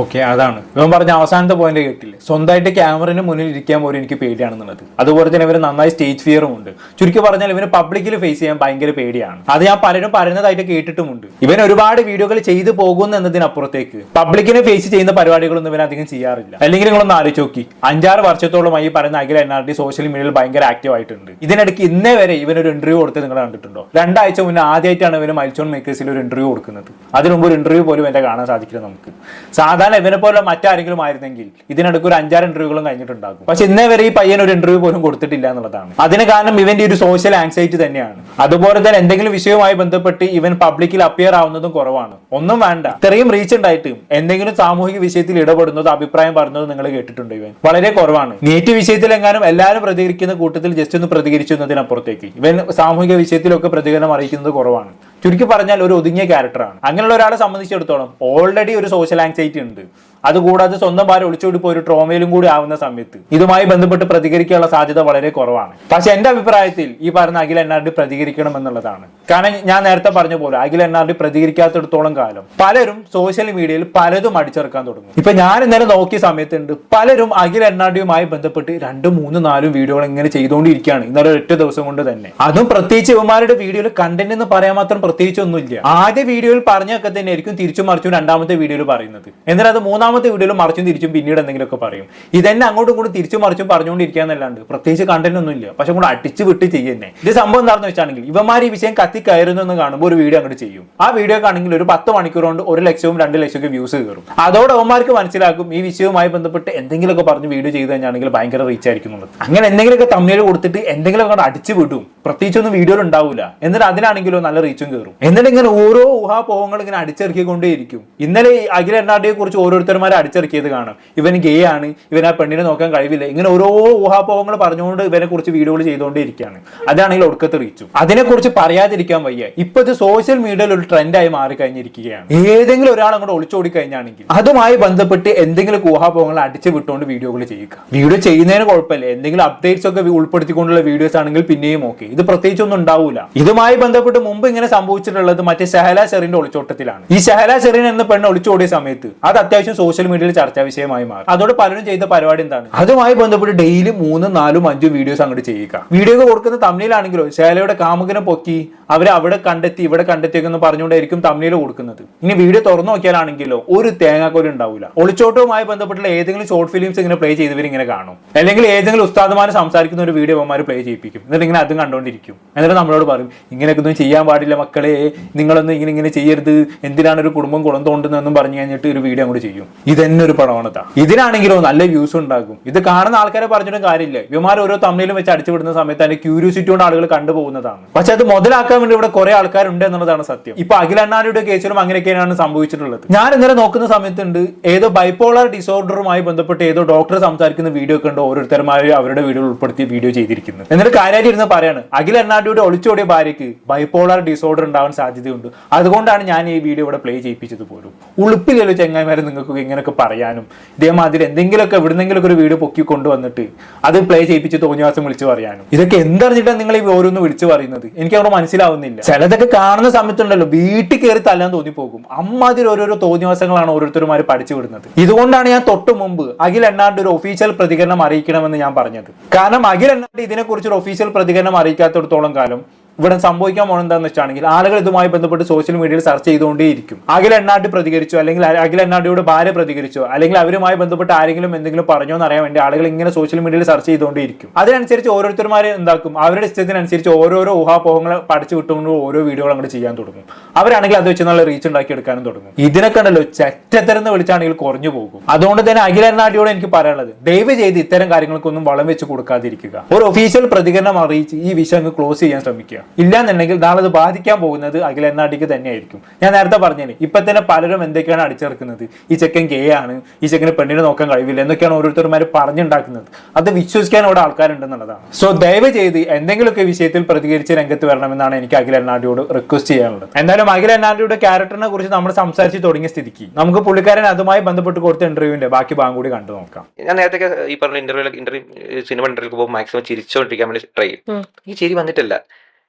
ഓക്കെ, അതാണ് ഇവൻ പറഞ്ഞ അവസാനത്തെ പോയിന്റ് കേട്ടില്ലേ, സ്വന്തമായിട്ട് ക്യാമറയുടെ മുന്നിൽ ഇരിക്കാൻ പോലും എനിക്ക് പേടിയാണെന്നുള്ളത്. അതുപോലെ തന്നെ ഇവര് നന്നായി സ്റ്റേജ് ഫിയറും ഉണ്ട്. ചുരുക്കി പറഞ്ഞാൽ ഇവന് പബ്ലിക്കിൽ ഫേസ് ചെയ്യാൻ ഭയങ്കര പേടിയാണ്. അത് ഞാൻ പലരും പറയുന്നതായിട്ട് കേട്ടിട്ടുമുണ്ട്. ഇവൻ ഒരുപാട് വീഡിയോകൾ ചെയ്തു പോകുന്നു എന്നതിനപ്പുറത്തേക്ക് പബ്ലിക്കിനെ ഫേസ് ചെയ്യുന്ന പരിപാടികളൊന്നും ഇവൻ അധികം ചെയ്യാറില്ല. അല്ലെങ്കിൽ നിങ്ങളൊന്ന് ആലോചിച്ച് നോക്കി, 5-6 വർഷത്തോളമായി പറയുന്ന അഖിൽ എന്നാർഡി സോഷ്യൽ മീഡിയയിൽ ഭയങ്കര ആക്റ്റീവ് ആയിട്ടുണ്ട്. ഇതിനിടയ്ക്ക് ഇന്നേ വരെ ഇവനൊരു ഇന്റർവ്യൂ കൊടുത്ത് നിങ്ങൾ കണ്ടിട്ടുണ്ടോ? 2 ആഴ്ച മുന്നേ ആദ്യമായിട്ടാണ് ഇവന് മൈൽ സ്റ്റോൺ മേക്കേഴ്സിൽ ഒരു ഇന്റർവ്യൂ കൊടുക്കുന്നത്. അതിനു മുമ്പ് ഒരു ഇന്റർവ്യൂ പോലും എന്നെ കാണാൻ സാധിക്കില്ല നമുക്ക്. സാധാരണ ഇവനെ പോലെ മറ്റാരെങ്കിലും ആയിരുന്നെങ്കിൽ ഇതിനിടയ്ക്ക് ഒരു 5-6 ഇന്റർവ്യൂകളും കഴിഞ്ഞിട്ടുണ്ടാകും. പക്ഷെ ഇന്നേ വരെ ഈ പയ്യൻ ഒരു ഇന്റർവ്യൂ പോലും കൊടുത്തിട്ടില്ല എന്നുള്ളതാണ്. അതിന് കാരണം ഇവന്റെ ഒരു സോഷ്യൽ ആൻസൈറ്റി തന്നെയാണ്. അതുപോലെ തന്നെ എന്തെങ്കിലും വിഷയവുമായി ബന്ധപ്പെട്ട് ഇവൻ പബ്ലിക്കിൽ അപ്പിയർ ആവുന്നതും കുറവാണ്. ഒന്നും വേണ്ട, ഇത്രയും റീച്ച് ഉണ്ടായിട്ടും എന്തെങ്കിലും സാമൂഹിക വിഷയത്തിൽ ഇടപെടുന്നത്, അഭിപ്രായം പറയുന്നത് നിങ്ങൾ കേട്ടിട്ടുണ്ടോ? ഇവൻ വളരെ കുറവാണ്. നീറ്റ് വിഷയത്തിൽ എങ്ങാനും എല്ലാവരും പ്രതികരിക്കുന്ന കൂട്ടത്തിൽ ജസ്റ്റ് ഒന്ന് പ്രതികരിച്ചു എന്നതിനപ്പുറത്തേക്ക് ഇവൻ സാമൂഹിക വിഷയത്തിലൊക്കെ പ്രതികരണം അറിയിക്കുന്നത് കുറവാണ്. ചുരുക്കി പറഞ്ഞാൽ ഒരു ഒതുങ്ങിയ ക്യാരക്ടറാണ്. അങ്ങനെയുള്ള ഒരാളെ സംബന്ധിച്ചിടത്തോളം ഓൾറെഡി ഒരു സോഷ്യൽ ആൻസൈറ്റി ഉണ്ട്. അതുകൂടാതെ സ്വന്തം ഭാര്യ ഒളിച്ചോടി പോയി ഒരു ട്രോമയിലും കൂടി ആവുന്ന സമയത്ത് ഇതുമായി ബന്ധപ്പെട്ട് പ്രതികരിക്കാനുള്ള സാധ്യത വളരെ കുറവാണ്. പക്ഷെ എന്റെ അഭിപ്രായത്തിൽ ഈ പറഞ്ഞ അഖിൽ എന്നാർഡി പ്രതികരിക്കണം എന്നുള്ളതാണ്. കാരണം ഞാൻ നേരത്തെ പറഞ്ഞ പോലെ അഖിൽ എന്നാർഡി പ്രതികരിക്കാത്തിടത്തോളം കാലം പലരും സോഷ്യൽ മീഡിയയിൽ പലതും അടിച്ചെറുക്കാൻ തുടങ്ങും. ഇപ്പൊ ഞാൻ ഇന്നലെ നോക്കിയ സമയത്തുണ്ട് പലരും അഖിൽ എന്നാർഡിയുമായി ബന്ധപ്പെട്ട് 2, 3, 4 വീഡിയോകൾ ഇങ്ങനെ ചെയ്തുകൊണ്ടിരിക്കുകയാണ് ഇന്നലെ ഒറ്റ ദിവസം കൊണ്ട് തന്നെ. അതും പ്രത്യേകിച്ച് ഇവന്മാരുടെ വീഡിയോയിൽ കണ്ടന്റ് എന്ന് പറയാൻ മാത്രം പ്രത്യേകിച്ചൊന്നുമില്ല. ആദ്യ വീഡിയോയിൽ പറഞ്ഞൊക്കെ തന്നെ ആയിരിക്കും തിരിച്ചും മറിച്ചും 2ാമത്തെ വീഡിയോയിൽ പറയുന്നത്. എന്നാൽ അത് 3ാമത്തെ വീഡിയോയിൽ മറിച്ചും തിരിച്ചും പിന്നീട് എന്തെങ്കിലുമൊക്കെ പറയും. ഇതന്നെ അങ്ങോട്ടും കൂടി തിരിച്ചും മറിച്ചും പറഞ്ഞുകൊണ്ടിരിക്കാന്നല്ലാണ്ട് പ്രത്യേകിച്ച് കണ്ടന്റ് ഒന്നും ഇല്ല. പക്ഷെ കൂടെ അടിച്ചു വിട്ട് ചെയ്യുന്നേ. ഇത് സംഭവം എന്താണെന്ന് വെച്ചാണെങ്കിൽ ഇവന്മാർ ഈ വിഷയം കത്തി കയറുന്നു എന്ന് കാണുമ്പോൾ ഒരു വീഡിയോ അങ്ങോട്ട് ചെയ്യും. ആ വീഡിയോക്ക് ആണെങ്കിൽ ഒരു 10 മണിക്കൂർ കൊണ്ട് 1 ലക്ഷവും 2 ലക്ഷമൊക്കെ വ്യൂസ് കയറും. അതോടെ അവന്മാർക്ക് മനസ്സിലാക്കും ഈ വിഷയവുമായി ബന്ധപ്പെട്ട് എന്തെങ്കിലുമൊക്കെ പറഞ്ഞ് വീഡിയോ ചെയ്ത് കഴിഞ്ഞാണെങ്കിൽ ഭയങ്കര റീച്ച് ആയിരിക്കും എന്നുള്ളത്. അങ്ങനെ എന്തെങ്കിലുമൊക്കെ തമ്മിൽ കൊടുത്തിട്ട് എന്തെങ്കിലുമൊക്കെ കൊണ്ട് അടിച്ചു വിടും. പ്രത്യേകിച്ചൊന്നും വീഡിയോയിൽ ഉണ്ടാവില്ല. എന്നിട്ട് അതിനാണെങ്കിലോ നല്ല റീച്ചും കയറും. എന്നിട്ട് ഇങ്ങനെ ഓരോ ഊഹാപോഹങ്ങൾ ഇങ്ങനെ അടിച്ചിറക്കിക്കൊണ്ടേയിരിക്കും. ഇന്നലെ അഖിൽ എന്നാർഡിയെ കുറിച്ച് ഓരോരുത്തർമാരെ അടിച്ചിറക്കിയത് കാണാം. ഇവൻ ഗേ ആണ്, ഇവൻ ആ പെണ്ണിനെ നോക്കാൻ കഴിവില്ല, ഇങ്ങനെ ഓരോ ഊഹാപോഹങ്ങൾ പറഞ്ഞുകൊണ്ട് ഇവനെ കുറിച്ച് വീഡിയോകൾ ചെയ്തുകൊണ്ടേയിരിക്കുകയാണ്. അതാണെങ്കിൽ ഒടുക്കത്തെ റീച്ചു. അതിനെക്കുറിച്ച് പറയാതിരിക്കാൻ വയ്യ. ഇപ്പൊ ഇത് സോഷ്യൽ മീഡിയയിൽ ഒരു ട്രെൻഡായി മാറി കഴിഞ്ഞിരിക്കുകയാണ്. ഏതെങ്കിലും ഒരാൾ അങ്ങോട്ട് ഒളിച്ചോടി കഴിഞ്ഞാണെങ്കിൽ അതുമായി ബന്ധപ്പെട്ട് എന്തെങ്കിലും ഊഹാപോഹങ്ങൾ അടിച്ചു വിട്ടുകൊണ്ട് വീഡിയോകൾ ചെയ്യുക. വീഡിയോ ചെയ്യുന്നതിന് കുഴപ്പമില്ല, എന്തെങ്കിലും അപ്ഡേറ്റ്സ് ഒക്കെ ഉൾപ്പെടുത്തിക്കൊണ്ടുള്ള വീഡിയോസ് ആണെങ്കിൽ പിന്നെയും ഓക്കെ. ഇത് പ്രത്യേകിച്ചൊന്നും ഉണ്ടാവില്ല. ഇതുമായി ബന്ധപ്പെട്ട് മുമ്പ് ഇങ്ങനെ സംഭവിച്ചിട്ടുള്ളത് മറ്റേ ഷഹല ഷെറിന്റെ ഒളിച്ചോട്ടത്തിലാണ്. ഈ ഷഹല ഷെറിൻ എന്ന പെണ്ണ് ഒളിച്ചോടിയ സമയത്ത് അത് അത്യാവശ്യം സോഷ്യൽ മീഡിയയിൽ ചർച്ചാ വിഷയമായി മാറി. അതോടെ പലരും ചെയ്ത പരിപാടി എന്താണ്, അതുമായി ബന്ധപ്പെട്ട് ഡെയിലി 3, 4, 5 വീഡിയോസ് അങ്ങോട്ട് ചെയ്യുക. വീഡിയോ കൊടുക്കുന്ന തമ്മിലാണെങ്കിലോ ശൈലയുടെ കാമുകനെ പൊക്കി അവരെ അവിടെ കണ്ടെത്തി ഇവിടെ കണ്ടെത്തിയെന്ന് പറഞ്ഞുകൊണ്ടായിരിക്കും തമ്മിൽ കൊടുക്കുന്നത്. ഇനി വീഡിയോ തുറന്നു നോക്കിയാലാണെങ്കിലോ ഒരു തേങ്ങാക്കോലും ഉണ്ടാവില്ല. ഒളിച്ചോട്ടവുമായി ബന്ധപ്പെട്ടുള്ള ഏതെങ്കിലും ഷോർട്ട് ഫിലിംസ് ഇങ്ങനെ പ്ലേ ചെയ്തവർ ഇങ്ങനെ കാണും, അല്ലെങ്കിൽ ഏതെങ്കിലും ഉസ്താദുമാർ സംസാരിക്കുന്ന ഒരു വീഡിയോ അവന്മാർ പ്ലേ ചെയ്യിപ്പിക്കും. എന്നിട്ട് ഇങ്ങനെ അതും കണ്ടുകൊണ്ടിരിക്കും. എന്നിട്ട് നമ്മളോട് പറയും ഇങ്ങനെയൊക്കെ ഒന്നും ചെയ്യാൻ പാടില്ല മക്കളെ, നിങ്ങളൊന്നും ഇങ്ങനെ ചെയ്യരുത്, എന്തിനാണ് ഒരു കുടുംബം കുളം തോണ്ടുന്നതെന്നും പറഞ്ഞു കഴിഞ്ഞിട്ട് ഒരു വീഡിയോ അങ്ങോട്ട് ചെയ്യും. ഇതന്നെ ഒരു പ്രവണത. ഇതിനാണെങ്കിലോ നല്ല വ്യൂസ് ഉണ്ടാകും. ഇത് കാണുന്ന ആൾക്കാരെ പറഞ്ഞിട്ടും കാര്യമില്ല. ഇവന്മാർ ഓരോ തമ്മിലും വെച്ച് അടിച്ചു വിടുന്ന സമയത്ത് അതിന്റെ ക്യൂരിയോസിറ്റി കൊണ്ട് ആളുകൾ കണ്ടുപോകുന്നതാണ്. പക്ഷെ അത് മുതലാക്കാൻ വേണ്ടി ഇവിടെ കുറെ ആൾക്കാരുണ്ട് എന്നുള്ളതാണ് സത്യം. ഇപ്പൊ അഖിൽ അണ്ണാടിയുടെ കേസിലും അങ്ങനെയൊക്കെയാണ് സംഭവിച്ചിട്ടുള്ളത്. ഞാൻ ഇന്നലെ നോക്കുന്ന സമയത്തുണ്ട് ഏതോ ബൈപ്പോളർ ഡിസോർഡറുമായി ബന്ധപ്പെട്ട് ഏതോ ഡോക്ടർ സംസാരിക്കുന്ന വീഡിയോ ഒക്കെ ഉണ്ട് ഓരോരുത്തരുമാര് അവരുടെ വീഡിയോ ഉൾപ്പെടുത്തി വീഡിയോ ചെയ്തിരിക്കുന്നത്. എന്നിട്ട് കാര്യമായിട്ട് ഇരുന്ന് പറയാണ് അഖിൽ അണ്ണാടിയുടെ ഒളിച്ചോടിയ ഭാര്യയ്ക്ക് ബൈപ്പോളർ ഡിസോർഡർ ഉണ്ടാവാൻ സാധ്യതയുണ്ട്, അതുകൊണ്ടാണ് ഞാൻ ഈ വീഡിയോ ഇവിടെ പ്ലേ ചെയ്യിപ്പിച്ചത് പോലും. ഉളുപ്പില്ലല്ലോ ചെങ്ങായിമാരെ നിങ്ങൾക്ക് ഇങ്ങനെയൊക്കെ പറയാനും. ഇതേമാതിരി എന്തെങ്കിലുമൊക്കെ എവിടുന്നെങ്കിലൊക്കെ ഒരു വീഡിയോ പൊക്കി കൊണ്ടുവന്നിട്ട് അത് പ്ലേ ചെയ്യിപ്പിച്ച് തോന്നിവാസം വിളിച്ചു പറയാനും. ഇതൊക്കെ എന്തറിഞ്ഞിട്ടാണ് നിങ്ങൾ ഈ ഓരോന്ന് വിളിച്ചു പറയുന്നത്? എനിക്ക് അവിടെ മനസ്സിലാവുന്നില്ല. ചിലതൊക്കെ കാണുന്ന സമയത്തുണ്ടല്ലോ വീട്ടിൽ കയറി തല്ലാൻ തോന്നിപ്പോകും. അമ്മാതിരി ഓരോരോ തോന്നിവാസങ്ങളാണ് ഓരോരുത്തരുമാര് പഠിച്ചു വിടുന്നത്. ഇതുകൊണ്ടാണ് ഞാൻ തൊട്ടു മുമ്പ് അഖിൽ അണ്ണാണ്ട് ഒരു ഒഫീഷ്യൽ പ്രതികരണം അറിയിക്കണമെന്ന് ഞാൻ പറഞ്ഞത്. കാരണം അഖിൽ അണ്ണാണ്ട് ഇതിനെക്കുറിച്ച് ഒരു ഒഫീഷ്യൽ പ്രതികരണം അറിയിക്കാത്തിടത്തോളം കാലം ഇവിടെ സംഭവിക്കാൻ പോകുന്നതെന്ന് വെച്ചാണെങ്കിൽ ആളുകൾ ഇതുമായി ബന്ധപ്പെട്ട് സോഷ്യൽ മീഡിയയിൽ സെർച്ച് ചെയ്തുകൊണ്ടേയിരിക്കും. അഖിൽ അണ്ണാടി പ്രതികരിച്ചോ, അല്ലെങ്കിൽ അഖിൽ അണ്ണാടിയുടെ ഭാര്യ പ്രതികരിച്ചോ, അല്ലെങ്കിൽ അവരുമായി ബന്ധപ്പെട്ട് ആരെങ്കിലും എന്തെങ്കിലും പറഞ്ഞോ എന്ന് അറിയാൻ വേണ്ടി ആളുകൾ ഇങ്ങനെ സോഷ്യൽ മീഡിയയിൽ സെർച്ച് ചെയ്തുകൊണ്ടേയിരിക്കും. അതിനനുസരിച്ച് ഓരോരുത്തർമാരെ എന്താക്കും, അവരുടെ ഇഷ്ടത്തിനനുസരിച്ച് ഓരോരോ ഊഹാപോഹങ്ങൾ പഠിച്ചു വിട്ടുകൊണ്ട് ഓരോ വീഡിയോകൾ അങ്ങോട്ട് ചെയ്യാൻ തുടങ്ങും. അവരാണെങ്കിൽ അത് വെച്ച് നല്ല റീച്ച് ഉണ്ടാക്കി എടുക്കാനും തുടങ്ങും. ഇതിനൊക്കെ ഉണ്ടല്ലോ ചെറ്റത്തരെന്ന് വിളിച്ചാണെങ്കിൽ കുറഞ്ഞു പോകും. അതുകൊണ്ട് തന്നെ അഖിൽ അണ്ണാടിയോട് എനിക്ക് പറയാനുള്ളത്, ദയവ് ചെയ്ത് ഇത്തരം കാര്യങ്ങൾക്കൊന്നും വളം വെച്ച് കൊടുക്കാതിരിക്കുക. ഒരു ഒഫീഷ്യൽ പ്രതികരണം അറിയിച്ച് ഈ വിഷയം ക്ലോസ് ചെയ്യാൻ ശ്രമിക്കുക. ഇല്ലാന്നുണ്ടെങ്കിൽ നാളെ അത് ബാധിക്കാൻ പോകുന്നത് അഖിൽ അണ്ണാടിക്ക് തന്നെയായിരിക്കും. ഞാൻ നേരത്തെ പറഞ്ഞേനെ, ഇപ്പൊ തന്നെ പലരും എന്തൊക്കെയാണ് അടിച്ചേർക്കുന്നത്, ഈ ചെക്കൻ ഗേ ആണ്, ഈ ചെക്കന് പെണ്ണിനെ നോക്കാൻ കഴിവില്ല എന്നൊക്കെയാണ് ഓരോരുത്തർമാർ പറഞ്ഞുണ്ടാക്കുന്നത്. അത് വിശ്വസിക്കാൻ ഇവിടെ ആൾക്കാരുണ്ടെന്നുള്ളതാണ്. സോ ദയവ് ചെയ്ത് എന്തെങ്കിലുമൊക്കെ വിഷയത്തിൽ പ്രതികരിച്ച് രംഗത്ത് വരണമെന്നാണ് എനിക്ക് അഖിൽ അണ്ണാടിയോട് റിക്വസ്റ്റ് ചെയ്യാനുള്ളത്. എന്തായാലും അഖിൽ അണ്ണാടിയുടെ ക്യാരക്ടറിനെ കുറിച്ച് നമ്മൾ സംസാരിച്ച് തുടങ്ങിയ സ്ഥിതിക്ക് നമുക്ക് പുള്ളിക്കാരൻ അതുമായി ബന്ധപ്പെട്ട് കൊടുത്ത ഇന്റർവ്യൂവിന്റെ ബാക്കി ഭാഗം കൂടി കണ്ടു നോക്കാം. ഞാൻ നേരത്തെ ഈ പറഞ്ഞ ഇന്റർവ്യൂ സിനിമ ഇന്റർവ്യൂ പോകുമ്പോൾ മാക്സിമം ചിരിച്ചോണ്ടിരിക്കാൻ വേണ്ടി ട്രൈ ചെയ്യും. ഈ ചിരി വന്നിട്ടില്ല.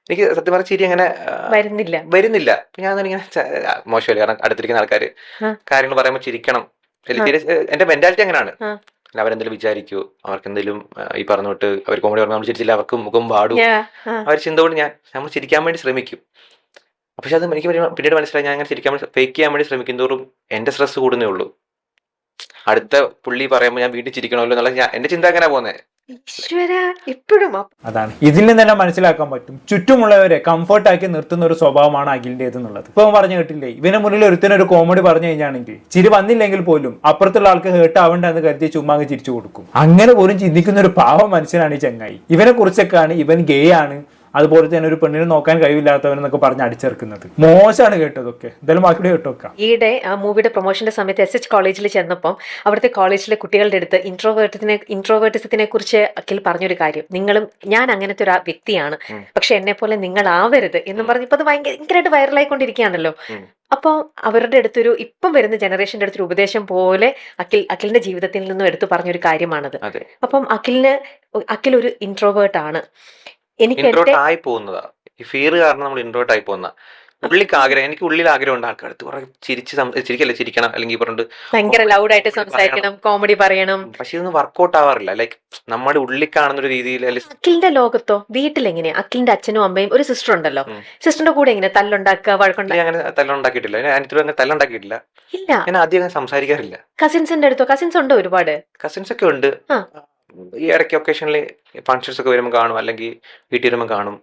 എനിക്ക് സത്യം പറഞ്ഞ ചിരി അങ്ങനെ വരുന്നില്ല. ഞാൻ ഇങ്ങനെ മോശമല്ല, കാരണം അടുത്തിരിക്കുന്ന ആൾക്കാര് കാര്യങ്ങൾ പറയുമ്പോൾ ചിരിക്കണം. എന്റെ മെന്റാലിറ്റി അങ്ങനെയാണ്. അവരെന്തെങ്കിലും വിചാരിക്കൂ, അവർക്ക് എന്തെങ്കിലും ഈ പറഞ്ഞോട്ട് അവർ കോമഡി പറഞ്ഞാൽ നമ്മൾ ചിരിച്ചില്ല അവർക്ക് മുഖം പാടും, അവർ ചിന്ത കൊണ്ട് നമ്മൾ ചിരിക്കാൻ വേണ്ടി ശ്രമിക്കും. പക്ഷെ അത് എനിക്ക് പിന്നീട് മനസ്സിലായി, ഞാൻ അങ്ങനെ ചിരിക്കാൻ ഫേക്ക് ചെയ്യാൻ വേണ്ടി ശ്രമിക്കും തോറും എന്റെ സ്ട്രെസ് കൂടുന്നേ ഉള്ളൂ. അടുത്ത പുള്ളി പറയുമ്പോൾ ഞാൻ വീട്ടിൽ ചിരിക്കണമല്ലോ എന്നുള്ള എന്റെ ചിന്ത അങ്ങനെ പോകുന്നത്. അതാണ് ഇതിൽ നിന്ന് തന്നെ മനസ്സിലാക്കാൻ പറ്റും ചുറ്റുമുള്ളവരെ കംഫർട്ട് ആക്കി നിർത്തുന്ന ഒരു സ്വഭാവമാണ് അഖിലിന്റേത് എന്നുള്ളത്. ഇപ്പൊ പറഞ്ഞു കേട്ടില്ലേ, ഇവന് മുന്നിൽ ഒരുത്തിനൊരു കോമഡി പറഞ്ഞു കഴിഞ്ഞാണെങ്കിൽ ചിരി വന്നില്ലെങ്കിൽ പോലും അപ്പുറത്തുള്ള ആൾക്ക് ഹേർട്ട് ആവണ്ട എന്ന് കരുതി ചുമ്മാ ചിരിച്ചു കൊടുക്കും. അങ്ങനെ പോലും ചിന്തിക്കുന്ന ഒരു പാവം മനുഷ്യനാണ് ഈ ചങ്ങായി. ഇവനെ കുറിച്ചൊക്കെയാണ് ഇവൻ ഗേ ആണ്, അതുപോലെ തന്നെ ഒരു പെണ്ണിനെ നോക്കാൻ കഴിവില്ലാത്തവനെന്നൊക്കെ പറഞ്ഞ് അടിച്ചേർക്കുന്നത്. മോശമാണ് കേട്ടതൊക്കെ. എന്തായാലും ബാക്കി കേട്ടോക്കാം. ഈയിടെ ആ മൂവിയുടെ പ്രൊമോഷന്റെ സമയത്ത് SH കോളേജിൽ ചെന്നപ്പം അവിടുത്തെ കോളേജിലെ കുട്ടികളുടെ അടുത്ത് ഇൻട്രോവേർട്ടിസത്തിനെ കുറിച്ച് അഖിൽ പറഞ്ഞൊരു കാര്യം, ഞാൻ അങ്ങനത്തെ ഒരു വ്യക്തിയാണ്, പക്ഷെ എന്നെ പോലെ നിങ്ങൾ ആവരുത് എന്നും പറഞ്ഞപ്പോ അത് ഭയങ്കരമായിട്ട് വൈറലായിക്കൊണ്ടിരിക്കുകയാണല്ലോ. അപ്പൊ അവരുടെ അടുത്തൊരു ഇപ്പം വരുന്ന ജനറേഷന്റെ അടുത്തൊരു ഉപദേശം പോലെ അഖിലിന്റെ ജീവിതത്തിൽ നിന്നും എടുത്തു പറഞ്ഞൊരു കാര്യമാണത്. അപ്പം അഖിൽ ഒരു ഇൻട്രോവേർട്ട് ആണ്. ഇൻട്രോട്ട് ആയി പോകുന്നതാ, ഈ ഫിയർ കാരണം നമ്മൾ ഇൻട്രോട്ട് ആയി പോകുന്ന. എനിക്ക് ഉള്ളിൽ ആഗ്രഹമുണ്ട് ആൾക്കാർക്ക് കുറെ ചിരിക്കണം, അല്ലെങ്കിൽ പറഞ്ഞിട്ട് ഭയങ്കര ലൗഡായിട്ട് സംസാരിക്കണം, കോമഡി പറയണം. പക്ഷെ ഇതൊന്നും വർക്ക്ഔട്ട് ആവാറില്ല. ലൈക്ക് നമ്മുടെ ഉള്ളിൽ കാണുന്ന ഒരു രീതിയിൽ. അഖിലിന്റെ ലോകത്തോ വീട്ടിൽ എങ്ങനെയാ? അഖിലിന്റെ അച്ഛനും അമ്മയും ഒരു സിസ്റ്റർ ഉണ്ടല്ലോ, സിസ്റ്ററിന്റെ കൂടെ എങ്ങനെ തല്ലുണ്ടാക്കുക, വഴക്കുണ്ടാക്കുക? അങ്ങനെ തല്ലുണ്ടാക്കിയിട്ടില്ല, അങ്ങനെ തല്ലുണ്ടാക്കിയിട്ടില്ല. ഇല്ല, ഞാൻ ആദ്യം സംസാരിക്കാറില്ല. കസിൻസിന്റെ അടുത്തോ? കസിൻസ് ഉണ്ടോ? ഒരുപാട് കസിൻസ് ഒക്കെ ഉണ്ട്. ഈ ഇടയ്ക്ക് ഒക്കേഷനിൽ ഫങ്ഷൻസ് ഒക്കെ വരുമ്പോൾ കാണും, അല്ലെങ്കിൽ വീട്ടിൽ വരുമ്പോൾ കാണും.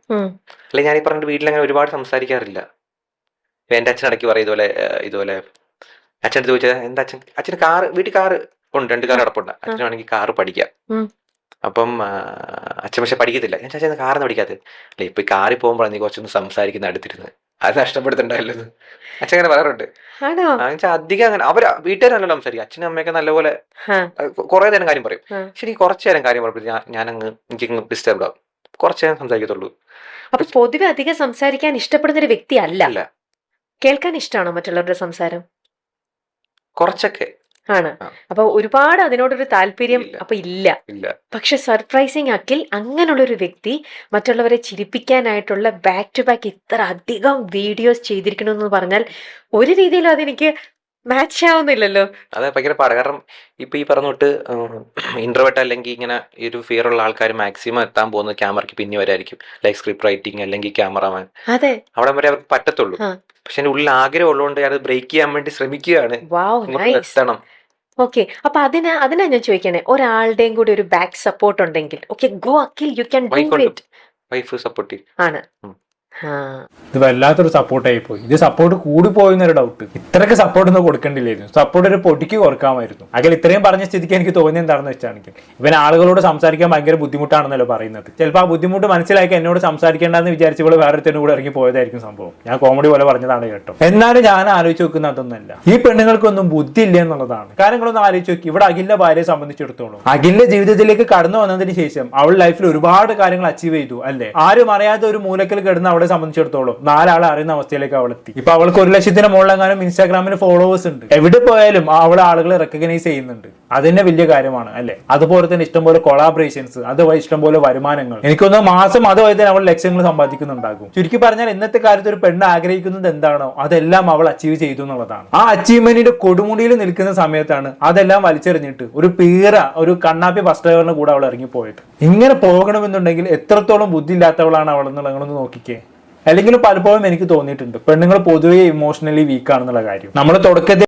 അല്ലെങ്കിൽ ഞാൻ ഈ പറഞ്ഞിട്ട് വീട്ടിലങ്ങനെ ഒരുപാട് സംസാരിക്കാറില്ല. എന്റെ അച്ഛൻ ഇടയ്ക്ക് പറയും ഇതുപോലെ അച്ഛൻ ചോദിച്ചാൽ എന്താ അച്ഛന് വീട്ടിൽ കാറ് ഉണ്ട്, 2 കാർ കിടപ്പുണ്ട്, അച്ഛനാണെങ്കിൽ കാറ് പഠിക്കാം. അപ്പം അച്ഛൻ പക്ഷെ പഠിക്കത്തില്ല. ഞാൻ അച്ഛൻ കാറിന് പഠിക്കാത്തത് അല്ലെ, ഇപ്പൊ ഈ കാറിൽ പോകുമ്പോഴാണ് നീ കുറച്ചൊന്നും സംസാരിക്കുന്ന അടുത്തിരുന്ന്, അത് നഷ്ടപ്പെടുത്തണ്ടല്ലോ അച്ഛൻ അങ്ങനെ പറയാറുണ്ട്. അധികം അങ്ങനെ വീട്ടുകാരല്ലോ സംസാരിക്കും. അച്ഛനും അമ്മയൊക്കെ നല്ലപോലെ കുറെ നേരം കാര്യം പറയും. ശരി, കുറച്ചു നേരം കാര്യം പറയുമ്പോൾ എനിക്കങ്ങ് ഡിസ്റ്റർബ് ആവും. കുറച്ചു നേരം സംസാരിക്കത്തുള്ളൂ. അപ്പൊ പൊതുവെ അധികം സംസാരിക്കാൻ ഇഷ്ടപ്പെടുന്ന ഒരു വ്യക്തി അല്ല. കേൾക്കാൻ ഇഷ്ടമാണോ മറ്റുള്ളവരുടെ സംസാരം? കുറച്ചൊക്കെ ആണ്. അപ്പൊ ഒരുപാട് അതിനോടൊരു താല്പര്യം അപ്പൊ ഇല്ല. പക്ഷെ സർപ്രൈസിങ് അഖിൽ അങ്ങനെയുള്ള ഒരു വ്യക്തി മറ്റുള്ളവരെ ചിരിപ്പിക്കാനായിട്ടുള്ള ബാക്ക് ടു ബാക്ക് ഇത്ര അധികം വീഡിയോസ് ചെയ്തിരിക്കണമെന്ന് പറഞ്ഞാൽ ഒരു രീതിയിലും അതെനിക്ക് മാച്ച് ആവുന്നില്ലല്ലോ. അത് ഭയങ്കര പാടാ. കാരണം ഇപ്പൊ ഈ പറഞ്ഞ തൊട്ട് ഇന്റർവെട്ട് അല്ലെങ്കിൽ ഇങ്ങനെ ഈ ഒരു ഫിയർ ഉള്ള ആൾക്കാർ മാക്സിമം എത്താൻ പോകുന്നത് ക്യാമറയ്ക്ക് പിന്നെ വരായിരിക്കും. ലൈക്ക് സ്ക്രിപ്റ്റ് റൈറ്റിംഗ് അല്ലെങ്കിൽ ക്യാമറാമാൻ, അതെ. അവിടെ വരെ അവർക്ക് പറ്റത്തുള്ളൂ. ആ. പക്ഷെ എന്റെ ഉള്ളിൽ ആഗ്രഹം ഉള്ളതുകൊണ്ട് അത് ബ്രേക്ക് ചെയ്യാൻ വേണ്ടി ശ്രമിക്കുകയാണ്. വാവ്, ഇങ്ങോട്ട് നൈസ്. എത്തണം. ഓക്കെ, അപ്പൊ അതിനാ ഞാൻ ചോദിക്കണേ, ഒരാളുടെയും കൂടി ഒരു ബാക്ക് സപ്പോർട്ട് ഉണ്ടെങ്കിൽ okay, go Akhil, you can do it. Wife support ആണ്. ആ. ഇത് വല്ലാത്തൊരു സപ്പോർട്ടായി പോയി. ഇത് സപ്പോർട്ട് കൂടി പോയെന്നൊരു ഡൗട്ട്. ഇത്രയൊക്കെ സപ്പോർട്ട് ഒന്നും കൊടുക്കേണ്ടില്ലായിരുന്നു. സപ്പോർട്ട് ഒരു പൊടിക്ക് കൊടുക്കാമായിരുന്നു. അഖിൽ ഇത്രയും പറഞ്ഞ സ്ഥിതിക്ക് എനിക്ക് തോന്നിയത് എന്താണെന്ന് വെച്ചാണെങ്കിൽ ഇവൻ ആളുകളോട് സംസാരിക്കാൻ ഭയങ്കര ബുദ്ധിമുട്ടാണെന്നല്ലോ പറയുന്നത്. ചിലപ്പോൾ ആ ബുദ്ധിമുട്ട് മനസ്സിലാക്കി എന്നോട് സംസാരിക്കേണ്ടെന്ന് വിചാരിച്ചപ്പോൾ വേറൊരുത്തനും കൂടെ ഇറങ്ങി പോയതായിരിക്കും സംഭവം. ഞാൻ കോമഡി പോലെ പറഞ്ഞതാണ് കേട്ടോ. എന്നാലും ഞാൻ ആലോചിച്ച് നോക്കുന്ന അതൊന്നുമല്ല, ഈ പെണ്ണുങ്ങൾക്കൊന്നും ബുദ്ധി ഇല്ല എന്നുള്ളതാണ്. കാര്യങ്ങളൊന്നും ആലോചിച്ച് നോക്കി. ഇവിടെ അഖിലിന്റെ ഭാര്യയെ സംബന്ധിച്ചിടത്തോളം അഖിലിന്റെ ജീവിതത്തിലേക്ക് കടന്നു വന്നതിന് ശേഷം അവൾ ലൈഫിൽ ഒരുപാട് കാര്യങ്ങൾ അച്ചീവ് ചെയ്തു അല്ലേ. ആരും അറിയാത്ത ഒരു മൂലക്കൽ കിടന്ന് അവളെ സംബന്ധിച്ചിടത്തോളം 4 ആളെ അറിയുന്ന അവസ്ഥയിലേക്ക് അവൾ എത്തി. ഇപ്പൊ അവൾക്ക് 1 ലക്ഷത്തിന് മുകളിലെങ്ങാനും ഇൻസ്റ്റാഗ്രാമിൽ ഫോളോവേഴ്സ് ഉണ്ട്. എവിടെ പോയാലും അവളെ ആളുകളെ റെക്കഗ്നൈസ് ചെയ്യുന്നുണ്ട്. അതിന്റെ വലിയ കാര്യമാണ് അല്ലെ. അതുപോലെ തന്നെ ഇഷ്ടംപോലെ കൊളാബറേഷൻസ്, അതുവഴി ഇഷ്ടംപോലെ വരുമാനങ്ങൾ. എനിക്കൊന്ന് മാസം അതുവഴി തന്നെ അവൾ ലക്ഷങ്ങൾ സമ്പാദിക്കുന്നുണ്ടാകും. ചുരുക്കി പറഞ്ഞാൽ ഇന്നത്തെ കാലത്ത് ഒരു പെണ്ണ് ആഗ്രഹിക്കുന്നത് എന്താണോ അതെല്ലാം അവൾ അച്ചീവ് ചെയ്തു എന്നുള്ളതാണ്. ആ അച്ചീവ്മെന്റിന്റെ കൊടുമുടിയിൽ നിൽക്കുന്ന സമയത്താണ് അതെല്ലാം വലിച്ചെറിഞ്ഞിട്ട് ഒരു കണ്ണാപ്പി ബസ് ഡ്രൈവറിന്റെ കൂടെ അവൾ ഇറങ്ങിപ്പോയത്. ഇങ്ങനെ പോകണമെന്നുണ്ടെങ്കിൽ എത്രത്തോളം ബുദ്ധി ഇല്ലാത്തവളാണ് അവൾ എന്നുള്ളതൊന്ന് നോക്കിക്കേ. അല്ലെങ്കിൽ പലപ്പോഴും എനിക്ക് തോന്നിയിട്ടുണ്ട് പെണ്ണുങ്ങൾ പൊതുവെ ഇമോഷണലി വീക്ക് ആണെന്നുള്ള കാര്യം. നമ്മൾ തുടക്കത്തിൽ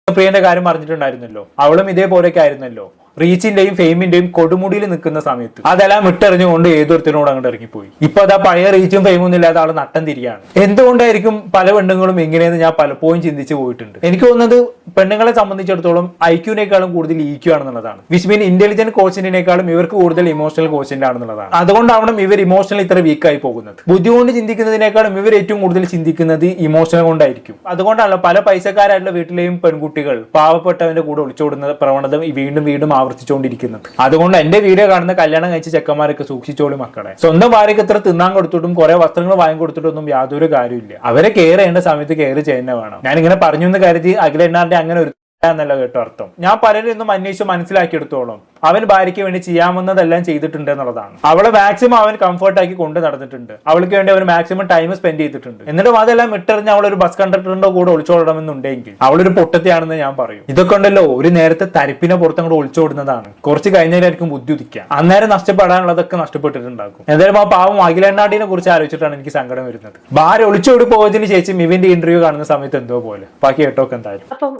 പ്രിയന്റെ കാര്യം പറഞ്ഞിട്ടുണ്ടായിരുന്നല്ലോ, അവളും ഇതേപോലെയൊക്കെ ആയിരുന്നല്ലോ. റീച്ചിന്റെയും ഫെയിമിന്റെയും കൊടുമുടിയിൽ നിൽക്കുന്ന സമയത്ത് അതെല്ലാം വിട്ടെറിഞ്ഞുകൊണ്ട് ഏതൊരുത്തിനോട് അങ്ങോട്ട് ഇറങ്ങിപ്പോയി. ഇപ്പൊ അതാ പഴയ റീച്ചും ഫെയിമൊന്നും ഇല്ലാതെ ആള് നട്ടം തിരിയാണ്. എന്തുകൊണ്ടായിരിക്കും പല പെണ്ണുങ്ങളും ഇങ്ങനെയെന്ന് ഞാൻ പലപ്പോഴും ചിന്തിച്ചു പോയിട്ടുണ്ട്. എനിക്ക് തോന്നുന്നത് പെണ്ണുങ്ങളെ സംബന്ധിച്ചിടത്തോളം ഐക്യൂനേക്കാളും കൂടുതൽ ഇക്യു ആണെന്നുള്ളതാണ്. വിച്ച് മീൻ ഇന്റലിജന്റ് കോഷ്യന്റിനേക്കാളും ഇവർക്ക് കൂടുതൽ ഇമോഷണൽ കോഷ്യന്റ് ആണെന്നുള്ളതാണ്. അതുകൊണ്ടാവണം ഇവർ ഇമോഷണൽ ഇത്ര വീക്കായി പോകുന്നത്. ബുദ്ധി കൊണ്ട് ചിന്തിക്കുന്നതിനേക്കാളും ഇവർ ഏറ്റവും കൂടുതൽ ചിന്തിക്കുന്നത് ഇമോഷണൽ കൊണ്ടായിരിക്കും. അതുകൊണ്ടാണല്ലോ പല പൈസക്കാരായിട്ടുള്ള വീട്ടിലെയും പെൺകുട്ടികൾ പാവപ്പെട്ടവന്റെ കൂടെ ഒളിച്ചോടുന്ന പ്രവണത വീണ്ടും വീണ്ടും ആവർത്തിച്ചുകൊണ്ടിരിക്കുന്നത്. അതുകൊണ്ട് എന്റെ വീഡിയോ കാണുന്ന കല്യാണം കഴിച്ച ചെക്കന്മാരൊക്കെ സൂക്ഷിച്ചോളി മക്കളെ. സ്വന്തം ഭാര്യയ്ക്ക് എത്ര തിന്നാൻ കൊടുത്തിട്ടും കുറെ വസ്ത്രങ്ങൾ വാങ്ങി കൊടുത്തിട്ടൊന്നും യാതൊരു കാര്യമില്ല. അവരെ കെയർ ചെയ്യേണ്ട സമയത്ത് കെയർ ചെയ്യുന്ന വേണം. ഞാൻ ഇങ്ങനെ പറഞ്ഞു എന്ന് കരുതി അഖിലെണ്ണാറിന്റെ അങ്ങനെ ഒരു എന്നല്ല കേട്ടോ അർത്ഥം. ഞാൻ പലരും ഇന്നും അന്വേഷിച്ച് മനസ്സിലാക്കിയെടുത്തോളം അവൻ ഭാര്യയ്ക്ക് വേണ്ടി ചെയ്യാവുന്നതെല്ലാം ചെയ്തിട്ടുണ്ട് എന്നുള്ളതാണ്. അവളെ മാക്സിമം അവൻ കംഫർട്ടാക്കി കൊണ്ട് നടന്നിട്ടുണ്ട്. അവൾക്ക് വേണ്ടി അവൻ മാക്സിമം ടൈം സ്പെൻഡ് ചെയ്തിട്ടുണ്ട്. എന്നിട്ടും അതെല്ലാം ഇട്ടെറിഞ്ഞ് അവളൊരു ബസ് കണ്ടക്ടറിന്റെ കൂടെ ഒളിച്ചോടണമെന്നുണ്ടെങ്കിൽ അവളൊരു പൊട്ടത്തിയാണെന്ന് ഞാൻ പറയും. ഇതൊക്കെ ഉണ്ടല്ലോ ഒരു നേരത്തെ തരിപ്പിനെ പുറത്തങ്ങോട്ട് ഒളിച്ചോടുന്നതാണ്. കുറച്ച് കഴിഞ്ഞാലായിരിക്കും ബുദ്ധി ഉദിക്കാം. അന്നേരം നഷ്ടപ്പെടാനുള്ളതൊക്കെ നഷ്ടപ്പെട്ടിട്ടുണ്ടാകും. എന്തായാലും ആ പാവം അഖിലെണ്ണാടിനെ കുറിച്ച് ആലോചിച്ചിട്ടാണ് എനിക്ക് സങ്കടം വരുന്നത്. ഭാര്യ ഒളിച്ചോടി പോയതിനു ശേഷം ഇവന്റെ ഇന്റർവ്യൂ കാണുന്ന സമയത്ത് എന്തോ പോലെ. ബാക്കി കേട്ടോക്കെ എന്തായാലും. അപ്പം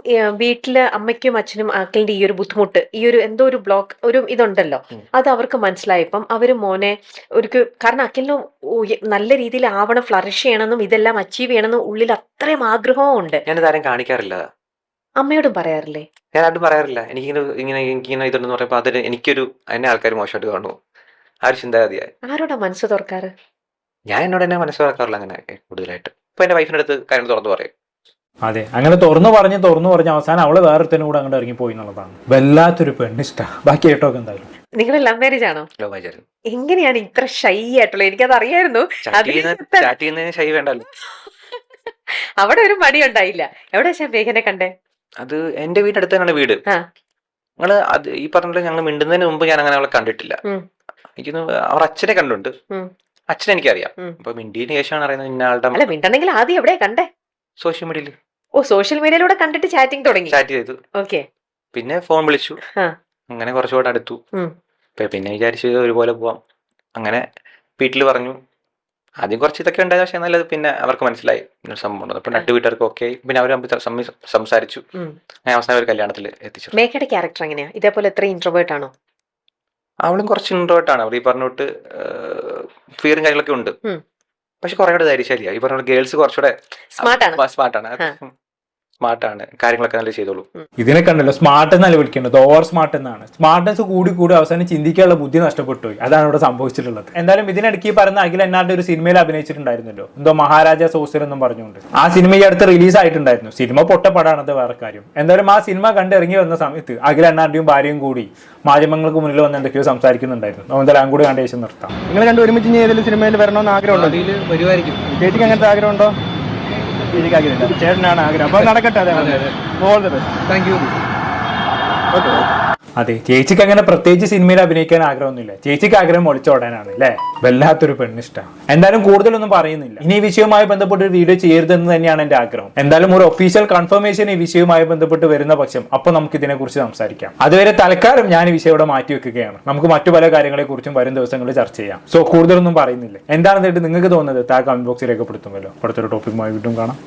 വീട്ടില് അമ്മയ്ക്കും അച്ഛനും അഖിലിന്റെ ഈ ഒരു ബുദ്ധിമുട്ട്, ഈ ഒരു എന്തോ ഒരു ബ്ലോക്ക്, ഒരു ഇതുണ്ടല്ലോ, അത് അവർക്ക് മനസ്സിലായപ്പം അവര് മോനെ കാരണം അഖിലിന് നല്ല രീതിയിൽ ആവണം, ഫ്ലറിഷ് ചെയ്യണമെന്നും ഇതെല്ലാം അച്ചീവ് ചെയ്യണമെന്നും ഉള്ളിൽ അത്രയും ആഗ്രഹവും ഉണ്ട്. ഞാനിത് ആരും കാണിക്കാറില്ല. അമ്മയോടും പറയാറില്ലേ? ഞാൻ ആരും പറയാറില്ല. എനിക്കിങ്ങനെ ഇതുണ്ടെന്ന് പറയുമ്പോൾ അതിന് എനിക്കൊരു എന്നെ ആൾക്കാർ മോശമായിട്ട് കാണുമോ ആ ഒരു ചിന്താഗതിയായി. ആരോടാ മനസ്സ് തുറക്കാറ്? ഞാൻ എന്നോട് എന്നെ മനസ്സിലാക്കാറില്ല അങ്ങനെ കൂടുതലായിട്ട്. ഇപ്പൊ എന്റെ വൈഫിന്റെ അടുത്ത് കാര്യം തുറന്നു പറയും. അതെ, അങ്ങനെ തുറന്നു പറഞ്ഞ് അവസാനം അവള് വേറൊരുത്തനും കൂടെ അങ്ങോട്ട് ഇറങ്ങിപ്പോയി എന്നുള്ളതാണ്. വല്ലാത്തൊരു പെണ്ണിഷ്ട. ബാക്കി കേട്ടോക്കെ എന്തായാലും. നിങ്ങൾ ലവ് മാരേജ് ആണോ? ലവ് മാരേജ് ആയിരുന്നു. എങ്ങനെയാണ് ഇത്ര ഷൈ ആയിട്ടുള്ളത്? എനിക്കത് അറിയായിരുന്നു. ചാറ്റ് ചെയ്യുന്നതിന് ഷൈ വേണ്ടല്ലോ. അവിടെ ഒരു മടി ഉണ്ടായില്ല. എവിടെ ശാന്തേഖനെ കണ്ടേ? അത് എന്റെ വീടിന്റെ അടുത്ത് തന്നെയാണ് വീട്. ഞങ്ങള് അത് ഈ പറഞ്ഞ ഞങ്ങൾ മിണ്ടുന്നതിന് മുമ്പ് ഞാൻ അങ്ങനെ അവളെ കണ്ടിട്ടില്ല. എനിക്ക് അവർ അച്ഛനെ കണ്ടുണ്ട്. അച്ഛനെ എനിക്കറിയാം. അപ്പൊ മിണ്ടിയതിന് ശേഷമാണ് അറിയുന്നത് ഇന്ന ആളുടെ. അല്ല, മിണ്ടണെങ്കിൽ ആദ്യം എവിടെയാ കണ്ടേ? സോഷ്യൽ മീഡിയയിൽ. ഓ, സോഷ്യൽ മീഡിയയിലൂടെ കണ്ടിട്ട് ചാറ്റിംഗ് തുടങ്ങി. ചാറ്റ് ചെയ്തു. ഓക്കെ. പിന്നെ ഫോൺ വിളിച്ചു. അങ്ങനെ കുറച്ചുകൂടെ അടുത്തു. പിന്നെ വിചാരിച്ചു ഒരുപോലെ പോവാം. അങ്ങനെ വീട്ടിൽ പറഞ്ഞു. ആദ്യം കുറച്ച് ഇതൊക്കെ ഉണ്ടായത്. പക്ഷെ നല്ലത് പിന്നെ അവർക്ക് മനസ്സിലായി സംഭവം. അപ്പൊ രണ്ട് വീട്ടുകാർക്ക് ഓക്കെ. പിന്നെ അവർ സംസാരിച്ചു. അങ്ങനെ അവസാനം ഒരു കല്യാണത്തിൽ എത്തിച്ചു. മേഘയുടെ ക്യാരക്ടർ എങ്ങനെയാ? ഇതേപോലെ എത്ര ഇൻട്രോവേർട്ട് ആണോ? അവളും കുറച്ച് ഇൻട്രോവേർട്ട് ആണ്. അവർ ഈ പറഞ്ഞോട്ട് ഫിയറും കാര്യങ്ങളൊക്കെ ഉണ്ട്. പക്ഷെ കുറെ കൂടെ ധൈര്യശാലിയാ. ഈ പറഞ്ഞ ഗേൾസ് കുറച്ചുകൂടെ സ്മാർട്ടാണ്. കാര്യങ്ങളൊക്കെ നല്ല ചെയ്തോളൂ. ഇതിനെ കണ്ടല്ലോ സ്മാർട്ട് എന്നല്ല വിളിക്കേണ്ടത്, ഓവർ സ്മാർട്ട് എന്നാണ്. സ്മാർട്ട്നെസ് കൂടി അവസാനം ചിന്തിക്കാനുള്ള ബുദ്ധി നഷ്ടപ്പെട്ടു പോയി. അതാണ് ഇവിടെ സംഭവിച്ചിട്ടുള്ളത്. എന്തായാലും ഇതിനിടയ്ക്ക് പറഞ്ഞ അഖിൽ എന്നാരുടെ ഒരു സിനിമയിൽ അഭിനയിച്ചിട്ടുണ്ടായിരുന്നല്ലോ, എന്തോ മഹാരാജ സോസർ എന്നും പറഞ്ഞുകൊണ്ട്. ആ സിനിമ ഈ അടുത്ത് റിലീസ് ആയിട്ടുണ്ടായിരുന്നു. സിനിമ പൊട്ടപ്പെടാണത് വേറെ കാര്യം. എന്തായാലും ആ സിനിമ കണ്ടിറങ്ങി വന്ന സമയത്ത് അഖിൽ അണ്ണാരുടെയും ഭാര്യയും കൂടി മാധ്യമങ്ങൾക്ക് മുന്നിൽ വന്ന് എന്തൊക്കെയോ സംസാരിക്കുന്നുണ്ടായിരുന്നു. എന്തായാലും കൂടി കണ്ട ശേഷം നിർത്താം. നിങ്ങൾ രണ്ടും ഒരുമിച്ച് ഏതെങ്കിലും സിനിമയിൽ വരണമെന്ന് ആഗ്രഹമുണ്ടോ? ചേച്ചിക്ക് അങ്ങനത്തെ ആഗ്രഹം ഉണ്ടോ? ചേച്ചിക്ക് ആഗ്രഹമില്ല, ചേട്ടനാണ് ആഗ്രഹം. അപ്പൊ നടക്കട്ടെ. അതെ, all the best. Thank you. Okay. അതെ, ചേച്ചിക്ക് അങ്ങനെ പ്രത്യേകിച്ച് സിനിമയിൽ അഭിനയിക്കാൻ ആഗ്രഹമൊന്നുമില്ല. ചേച്ചിക്ക് ആഗ്രഹം ഒളിച്ചോടാനാണ് അല്ലേ? വല്ലാത്തൊരു പെണ്ണിഷ്ടമാണ്. എന്തായാലും കൂടുതലൊന്നും പറയുന്നില്ല. ഇനി ഈ വിഷയവുമായി ബന്ധപ്പെട്ട് ഒരു വീഡിയോ ചെയ്യരുതെന്ന് തന്നെയാണ് എന്റെ ആഗ്രഹം. എന്തായാലും ഒരു ഒഫീഷ്യൽ കൺഫർമേഷൻ ഈ വിഷയവുമായി ബന്ധപ്പെട്ട് വരുന്ന പക്ഷം അപ്പോൾ നമുക്ക് ഇതിനെ കുറിച്ച് സംസാരിക്കാം. അതുവരെ തൽക്കാലം ഞാൻ ഈ വിഷയം ഇവിടെ മാറ്റി വെക്കുകയാണ്. നമുക്ക് മറ്റു പല കാര്യങ്ങളെ കുറിച്ചും വരും ദിവസങ്ങളിൽ ചർച്ച ചെയ്യാം. സോ കൂടുതലൊന്നും പറയുന്നില്ല. എന്താണെന്ന് നിങ്ങൾക്ക് തോന്നുന്നത് താഴെ കമന്റ് ബോക്സിൽ രേഖപ്പെടുത്തുമല്ലോ. അടുത്തൊരു ടോപ്പിക്കുമായി വീണ്ടും കാണാം.